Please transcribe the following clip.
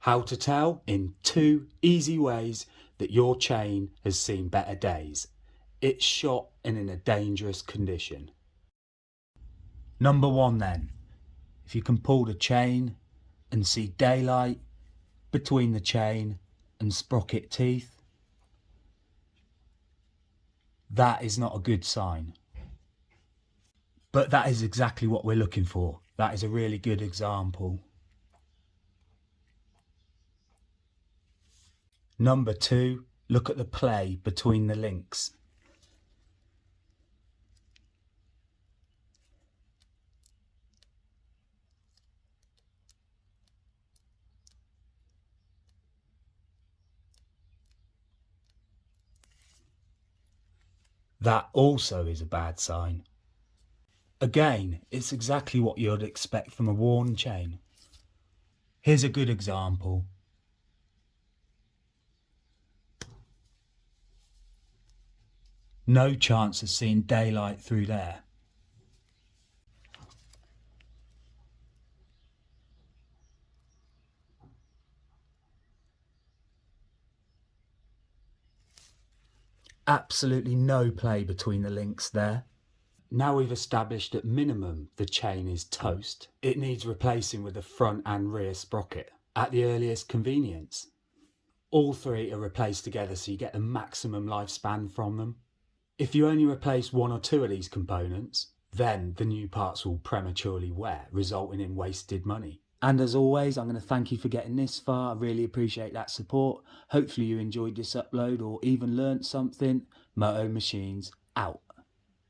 How to tell in 2 easy ways that your chain has seen better days. It's shot and in a dangerous condition. Number 1 then, if you can pull the chain and see daylight between the chain and sprocket teeth, that is not a good sign. But that is exactly what we're looking for. That is a really good example. Number 2, look at the play between the links. That also is a bad sign. Again, it's exactly what you'd expect from a worn chain. Here's a good example. No chance of seeing daylight through there. Absolutely no play between the links there. Now we've established at minimum the chain is toast. It needs replacing with the front and rear sprocket at the earliest convenience. All 3 are replaced together so you get the maximum lifespan from them. If you only replace 1 or 2 of these components, then the new parts will prematurely wear, resulting in wasted money. And as always, I'm going to thank you for getting this far. I really appreciate that support. Hopefully you enjoyed this upload or even learnt something. MOTO Machines out.